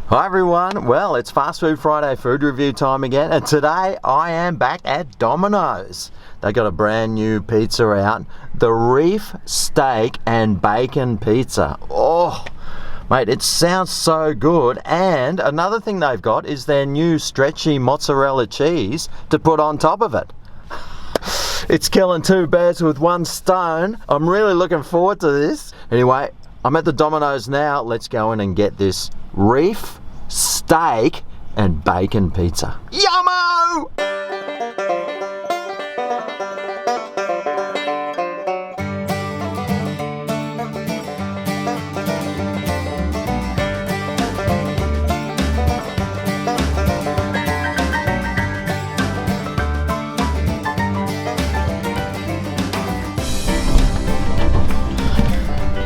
Hi everyone, well it's Fast Food Friday food review time again, and today I am back at Domino's. They got a brand new pizza out, the Reef Steak and Bacon Pizza. Oh mate, it sounds so good. And another thing they've got is their new stretchy mozzarella cheese to put on top of it. It's killing two birds with one stone. I'm really looking forward to this. Anyway, I'm at the Domino's now. Let's go in and get this Reef Steak and Bacon Pizza. Yummo!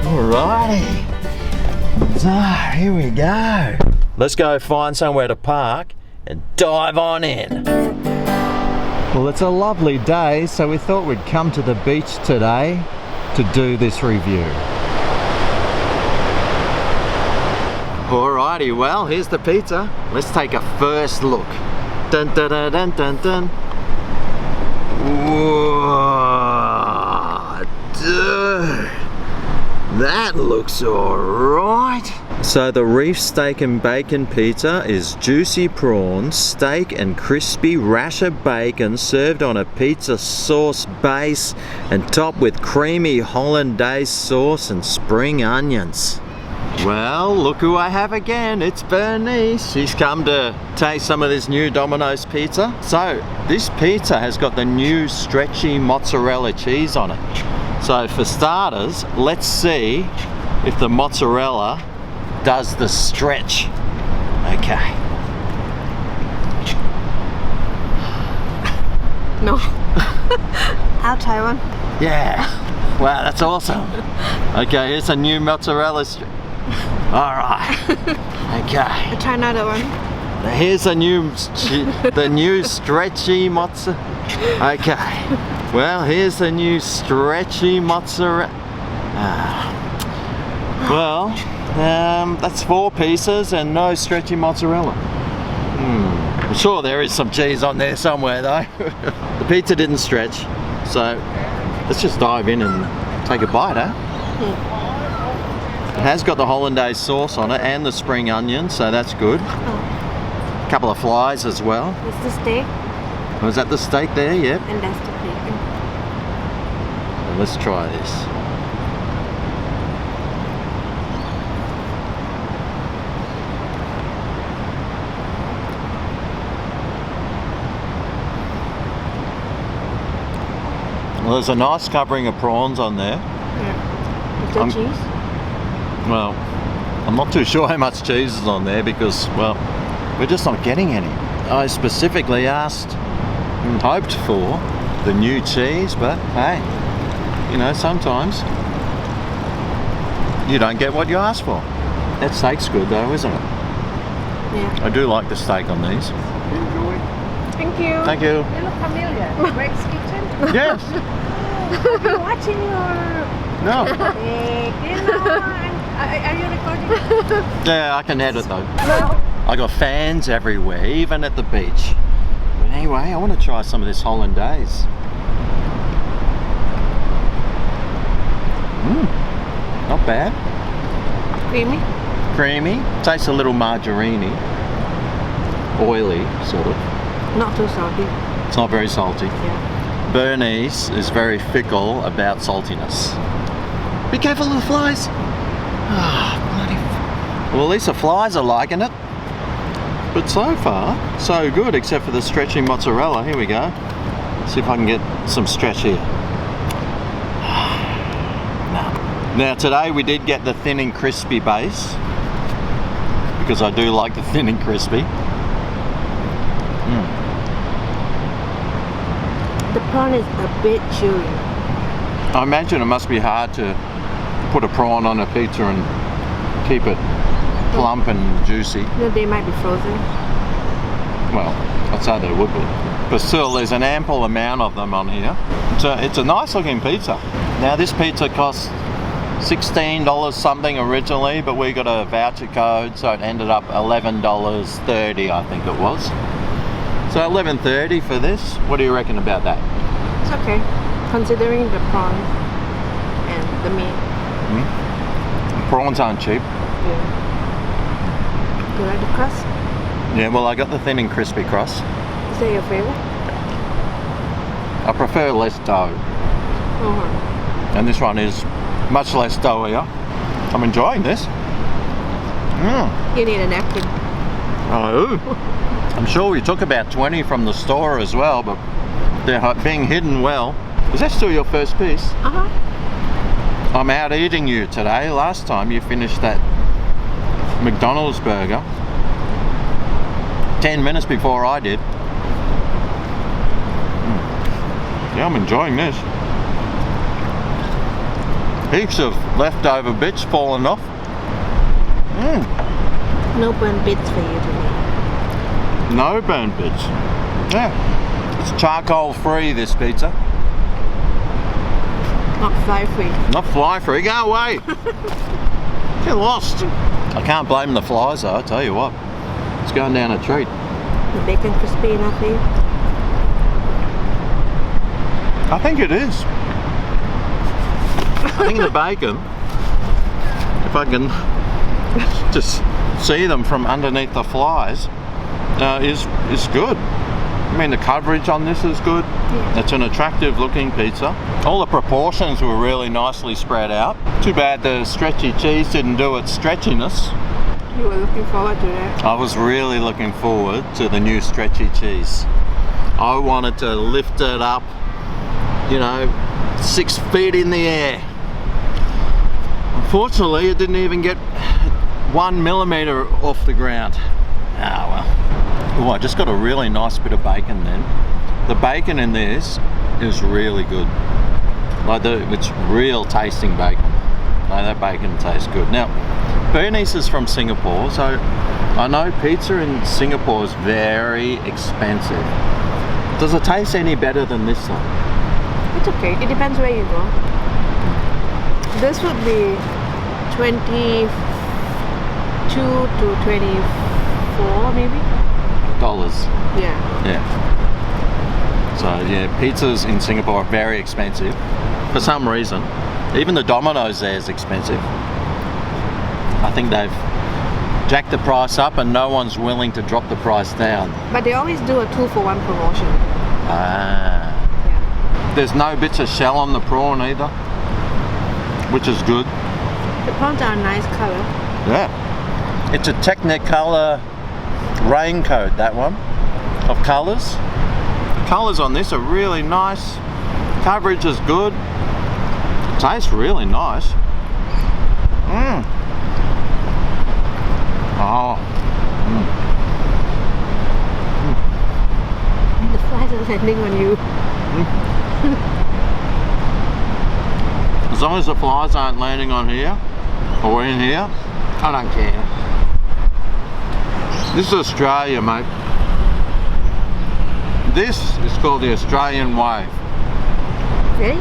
Alrighty, so here we go. Let's go find somewhere to park and dive on in. Well, it's a lovely day, so we thought we'd come to the beach today to do this review. Alrighty, well, here's the pizza. Let's take a first look. Dun dun dun dun dun dun. Whoa, dude. That looks alright. So the Reef Steak and Bacon Pizza is juicy prawns, steak and crispy rasher bacon served on a pizza sauce base and topped with creamy hollandaise sauce and spring onions. Well, look who I have again. It's Bernice. She's come to taste some of this new Domino's pizza. So this pizza has got the new stretchy mozzarella cheese on it. So for starters, let's see if the mozzarella does the stretch. Okay. No. I'll try one. Yeah. Wow, that's awesome. Okay, here's a new mozzarella Alright. Okay. I'll try another one. Here's a new, the new stretchy mozzarella. Okay. Well, here's the new stretchy mozzarella. That's 4 pieces and no stretchy mozzarella. I'm sure there is some cheese on there somewhere though. The pizza didn't stretch, so let's just dive in and take a bite, eh? It has got the hollandaise sauce on it and the spring onion, so that's good. A couple of flies as well. It's the steak. Was that the steak there? Yep. And that's the bacon. Let's try this. Well, there's a nice covering of prawns on there. Yeah. Is there cheese? Well, I'm not too sure how much cheese is on there because, well, we're just not getting any. I specifically asked and hoped for the new cheese, but hey, you know, sometimes you don't get what you ask for. That steak's good though, isn't it? Yeah. I do like the steak on these. Enjoy. Thank you. Thank you. You look familiar. Greg's Kitchen? Yes. Are you watching your... No. Are you recording? Yeah, I can edit though. No. I got fans everywhere, even at the beach. But anyway, I want to try some of this hollandaise. Not bad. Creamy? Creamy. Tastes a little margarine-y. Oily, sort of. Not too salty. It's not very salty. Yeah. Bernice is very fickle about saltiness. Be careful of the flies. Well, at least the flies are liking it. But so far, so good, except for the stretchy mozzarella. Here we go. See if I can get some stretch here. Now today we did get the thin and crispy base, because I do like the thin and crispy. The prawn is a bit chewy. I imagine it must be hard to put a prawn on a pizza and keep it plump and juicy. No, they might be frozen. Well, I'd say they would be. But still, there's an ample amount of them on here. It's a nice looking pizza. Now this pizza costs $16 something originally, but we got a voucher code, so it ended up $11.30, I think it was. So $11.30 for this. What do you reckon about that? It's okay, considering the prawn and the meat. Prawns aren't cheap. Yeah. Do you like the crust? Yeah, well, I got the thin and crispy crust. Is that your favorite? I prefer less dough, and this one is much less doughier. I'm enjoying this. You need a napkin. Oh, I'm sure we took about 20 from the store as well, but they're being hidden well. Is that still your first piece? I'm out eating you today. Last time you finished that McDonald's burger 10 minutes before I did. Yeah, I'm enjoying this. Heaps of leftover bits falling off. No burnt bits for you today. No burnt bits. Yeah, it's charcoal free, this pizza. Not fly free. Not fly free. Go away. Get lost. I can't blame the flies though, I tell you what. It's going down a treat. The bacon crispy enough for you? I think it is. I think the bacon, if I can just see them from underneath the flies, is good. I mean, the coverage on this is good. Yeah. It's an attractive looking pizza. All the proportions were really nicely spread out. Too bad the stretchy cheese didn't do its stretchiness. You were looking forward to that? I was really looking forward to the new stretchy cheese. I wanted to lift it up, 6 feet in the air. Unfortunately, it didn't even get 1 millimeter off the ground. Ah, well. Oh, I just got a really nice bit of bacon then. The bacon in this is really good. It's real tasting bacon. That bacon tastes good. Now, Bernice is from Singapore, so I know pizza in Singapore is very expensive. Does it taste any better than this though? It's okay. It depends where you go. This would be 22 to 24 maybe? Dollars. Yeah. Yeah. So yeah, pizzas in Singapore are very expensive for some reason. Even the Domino's there is expensive. I think they've jacked the price up and no one's willing to drop the price down. But they always do a 2-for-1 promotion. Ah. Yeah. There's no bits of shell on the prawn either, which is good. The prawns are a nice color. Yeah. It's a Technicolor raincoat, that one, of colours. The colours on this are really nice. Coverage is good. It tastes really nice. Oh. The flies are landing on you. As long as the flies aren't landing on here or in here, I don't care. This is Australia, mate. This is called the Australian way. Really?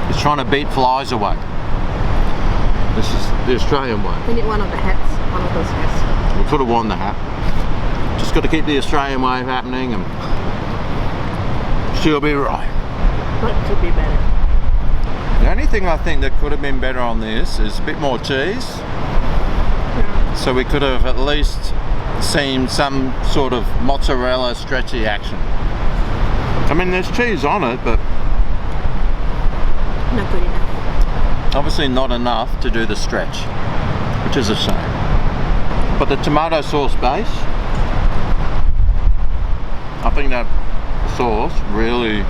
It's trying to beat flies away. This is the Australian way. We need one of the hats. One of those hats. We could have worn the hat. Just got to keep the Australian way happening and she'll be right. What could be better? The only thing I think that could have been better on this is a bit more cheese. Yeah. So we could have at least seen some sort of mozzarella stretchy action. I mean, there's cheese on it, but Not good enough. obviously not enough to do the stretch, which is a shame. But the tomato sauce base, I think that sauce really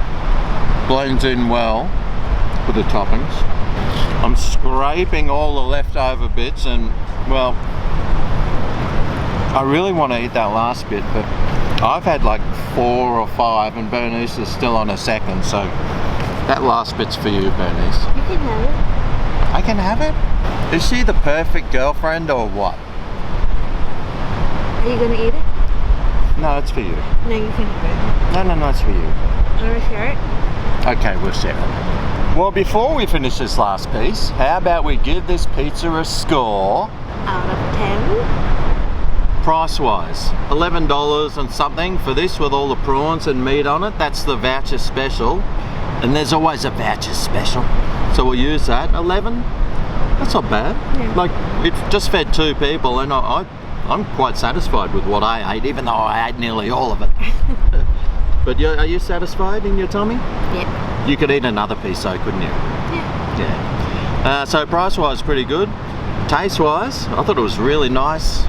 blends in well with the toppings. I'm scraping all the leftover bits and, well, I really want to eat that last bit, but I've had like 4 or 5 and Bernice is still on a second, so that last bit's for you, Bernice. You can have it. I can have it? Is she the perfect girlfriend or what? Are you gonna eat it? No, it's for you. No, you can have it. No, it's for you. Wanna share it? Okay, we'll share it. Well, before we finish this last piece, how about we give this pizza a score? Out of 10. Price-wise, $11 and something for this with all the prawns and meat on it. That's the voucher special. And there's always a voucher special. So we'll use that. 11? That's not bad. Yeah. Like, it just fed 2 people and I'm quite satisfied with what I ate, even though I ate nearly all of it. But are you satisfied in your tummy? Yeah. You could eat another piece though, couldn't you? Yeah. Yeah. So price-wise, pretty good. Taste-wise, I thought it was really nice.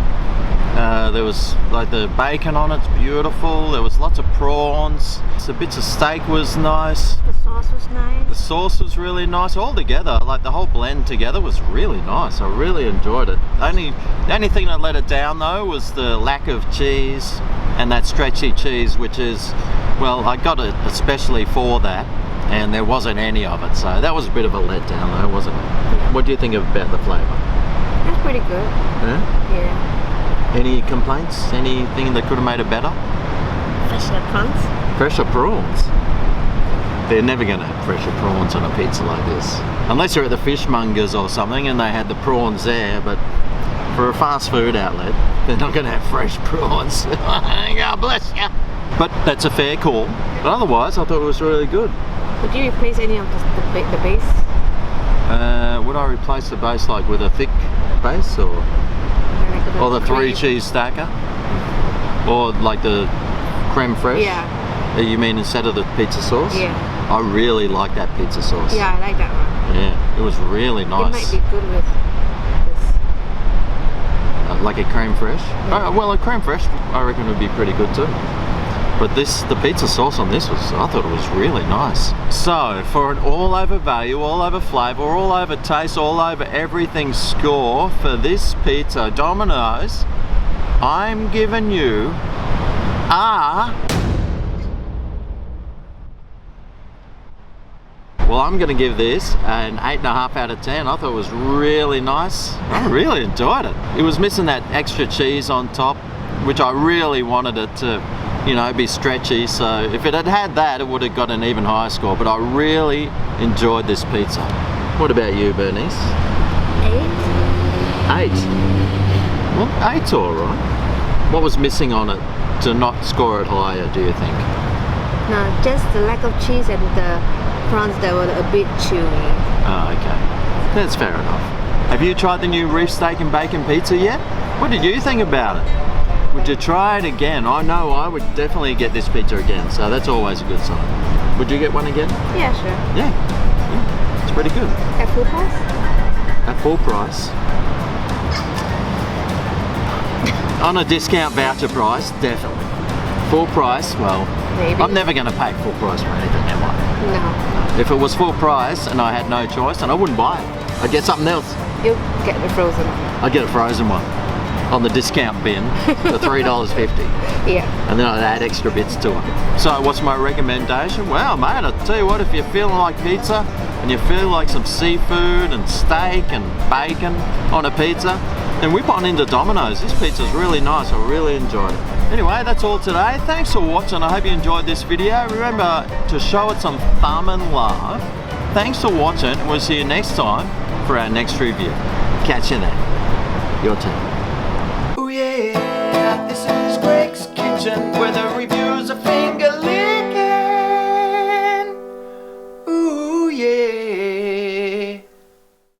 There was like the bacon on it's beautiful. There was lots of prawns. The bits of steak was nice. The sauce was nice. The sauce was really nice. All together, like the whole blend together was really nice. I really enjoyed it. The only thing that let it down though was the lack of cheese and that stretchy cheese, which is, well, I got it especially for that, and there wasn't any of it. So that was a bit of a letdown though, wasn't it? Yeah. What do you think about the flavour? That's pretty good. Yeah? Yeah. Any complaints? Anything that could have made it better? Fresher prawns. Fresher prawns? They're never going to have fresher prawns on a pizza like this. Unless you're at the fishmongers or something and they had the prawns there, but for a fast food outlet, they're not going to have fresh prawns. God bless you. But that's a fair call. But otherwise, I thought it was really good. Would you replace any of the base? Would I replace the base like with a thick base or the 3 cheese stacker? Or like the creme fraiche? Yeah. You mean instead of the pizza sauce? Yeah. I really like that pizza sauce. Yeah, I like that one. Yeah, it was really nice. It might be good with this. Like a creme fraiche? Yeah. Well, a creme fraiche I reckon would be pretty good too. But the pizza sauce on this I thought it was really nice. So, for an all over value, all over flavour, all over taste, all over everything score for this pizza, Domino's, I'm giving you well, I'm going to give this an 8.5 out of 10. I thought it was really nice. I really enjoyed it. It was missing that extra cheese on top, which I really wanted it to, you know, be stretchy. So if it had had that, it would have got an even higher score. But I really enjoyed this pizza. What about you, Bernice? 8. 8? Well, 8's all right. What was missing on it to not score it higher, do you think? No, just the lack of cheese and the prawns that were a bit chewy. Oh, okay. That's fair enough. Have you tried the new Reef Steak and Bacon Pizza yet? What did you think about it? Would you try it again? I know I would definitely get this pizza again, so that's always a good sign. Would you get one again? Yeah, sure. Yeah. It's pretty good. At full price? At full price. On a discount voucher price, definitely. Full price, well, Maybe. I'm never going to pay full price for anything, am I? No. If it was full price and I had no choice, then I wouldn't buy it. I'd get something else. You get the frozen one. I'd get a frozen one on the discount bin for $3.50. Yeah. And then I'd add extra bits to it. So what's my recommendation? Well, mate, I'll tell you what, if you're feeling like pizza and you feel like some seafood and steak and bacon on a pizza, then whip on into Domino's. This pizza's really nice. I really enjoyed it. Anyway, that's all today. Thanks for watching. I hope you enjoyed this video. Remember to show it some thumb and love. Thanks for watching. We'll see you next time for our next review. Catch you then. Your turn. Oh yeah, this is Greg's Kitchen, where the reviews are finger licking.